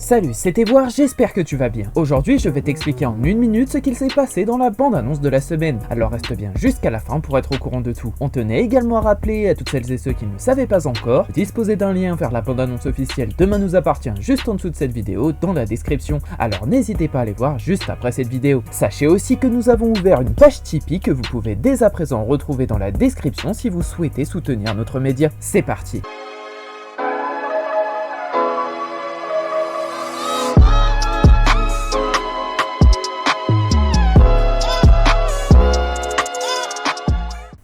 Salut, c'était Voir, j'espère que tu vas bien. Aujourd'hui, je vais t'expliquer en une minute ce qu'il s'est passé dans la bande-annonce de la semaine. Alors reste bien jusqu'à la fin pour être au courant de tout. On tenait également à rappeler à toutes celles et ceux qui ne savaient pas encore, de disposer d'un lien vers la bande-annonce officielle Demain nous appartient juste en dessous de cette vidéo dans la description. Alors n'hésitez pas à aller voir juste après cette vidéo. Sachez aussi que nous avons ouvert une page Tipeee que vous pouvez dès à présent retrouver dans la description si vous souhaitez soutenir notre média. C'est parti.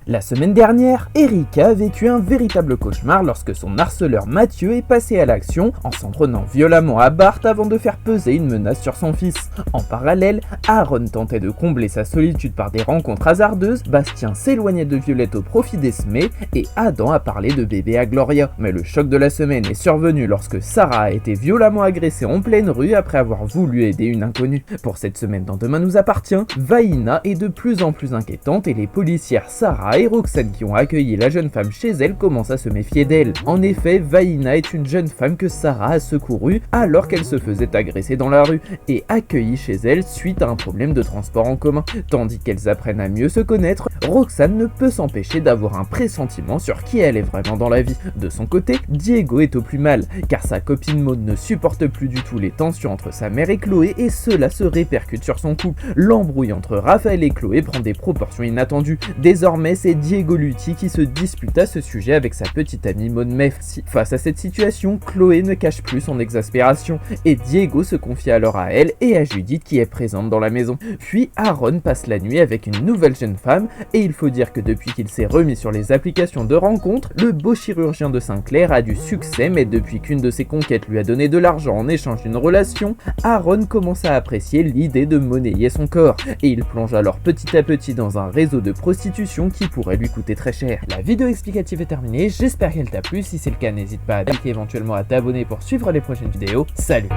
La semaine dernière, Erika a vécu un véritable cauchemar lorsque son harceleur Mathieu est passé à l'action en s'en prenant violemment à Bart avant de faire peser une menace sur son fils. En parallèle, Aaron tentait de combler sa solitude par des rencontres hasardeuses, Bastien s'éloignait de Violette au profit d'Esmé et Adam a parlé de bébé à Gloria. Mais le choc de la semaine est survenu lorsque Sarah a été violemment agressée en pleine rue après avoir voulu aider une inconnue. Pour cette semaine dans Demain nous appartient, Vaïna est de plus en plus inquiétante et les policières Sarah et Roxane qui ont accueilli la jeune femme chez elle commencent à se méfier d'elle. En effet, Vaïna est une jeune femme que Sarah a secourue alors qu'elle se faisait agresser dans la rue et accueillie chez elle suite à un problème de transport en commun. Tandis qu'elles apprennent à mieux se connaître, Roxane ne peut s'empêcher d'avoir un pressentiment sur qui elle est vraiment dans la vie. De son côté, Diego est au plus mal car sa copine Maud ne supporte plus du tout les tensions entre sa mère et Chloé et cela se répercute sur son couple. L'embrouille entre Raphaël et Chloé prend des proportions inattendues. Désormais, c'est Diego Lutti qui se dispute à ce sujet avec sa petite amie Maud Meff. Face à cette situation, Chloé ne cache plus son exaspération et Diego se confie alors à elle et à Judith qui est présente dans la maison. Puis Aaron passe la nuit avec une nouvelle jeune femme et il faut dire que depuis qu'il s'est remis sur les applications de rencontres, le beau chirurgien de Saint-Clair a du succès, mais depuis qu'une de ses conquêtes lui a donné de l'argent en échange d'une relation, Aaron commence à apprécier l'idée de monnayer son corps et il plonge alors petit à petit dans un réseau de prostitution qui pourrait lui coûter très cher. La vidéo explicative est terminée, j'espère qu'elle t'a plu, si c'est le cas n'hésite pas à liker, éventuellement à t'abonner pour suivre les prochaines vidéos. Salut!